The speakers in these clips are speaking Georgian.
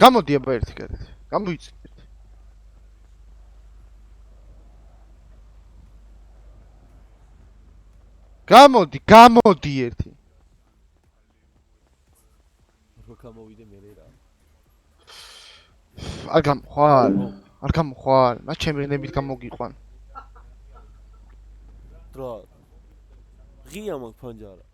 გამოდი აბა ერთი კადეთ. გამოიწი. გამოდი ერთი. რო გამოვიდე მე რა. არ გამხვალ. მას ჩემი ნებით გამოგიყვან. დრო. ღია მაგ ფანჯარა.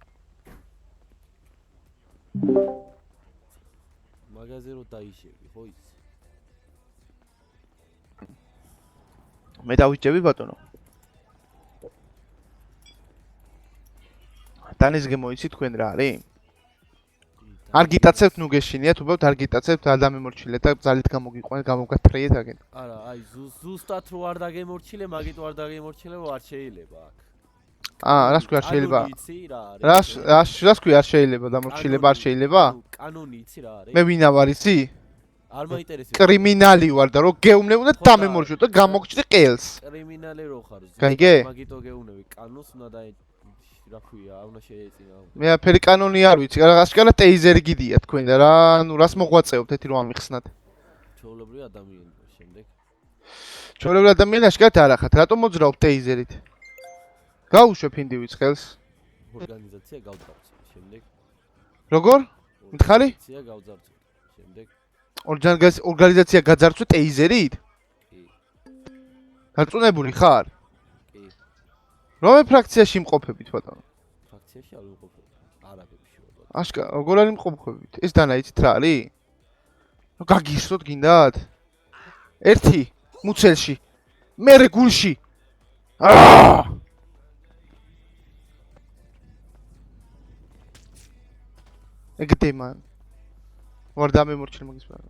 მაგაზე რო დაიშევი, ხო იცი? მე დავიჭები ბატონო. დანის გემოიცი თქვენ რა არის? არ გიტაცებთ ნუ გეშინიათ, უბრალოდ არ გიტაცებთ ადამიანმორჩილეთ და ძალით გამოგიყვანეთ, გამოგათრიეთ აგენ. არა, აი ზუსტად რო არ დაგემორჩილე, მაგით არ დაგემორჩილე, არ შეიძლება აქ. რას ქვია არ შეიძლება? იცი რა არის? რას ქვია არ შეიძლება დამორჩილება არ შეიძლება? კანონი იცი რა არის? მე ვინა ვარ იცი? არ მაინტერესებს. კრიმინალი ვარ და რო გეუნებ და დამემორჩილო და გამოგჭდი ყელს. კრიმინალი რო ხარ? გაიგე? მაგითო გეუნები, კანონს უნდა რა ქვია, უნდა შეეწინა. მე აფერი კანონი არ ვიცი, გასკარა ტეიზერი გიდია თქვენ და რა, ნუ რას მოღვაწეობთ ეთი რომ ამიხსნათ. ჩაოლებრი ადამიანი შემდეგ. ჩაოლებრი ადამიანი აშკარად არ ახათ, რატომ მოძრაობ ტეიზერით? გაუშვებ ინდივიდს ხელს. ორგანიზაცია გავძარცვა, შემდეგ. როგორ? მითხარი? ორგანიზაცია გავძარცვა, შემდეგ. ორგანიზაცია გაძარცვა ტეიზერით? კი. დარწმუნებული ხარ? კი. რომელ ფრაქციაში იმყოფებით ბატონო? ფრაქციაში არ ვიმყოფები. არაბებში ვარ. აშკარა, როგორ არ იმყოფებით? ეს დანა იცით რა არის? ნუ გაგისროთ გინდათ? ერთი მუცელში. მერე გულში. ეგდე მან. ვარ დამემორჩილ მაგის ბარა.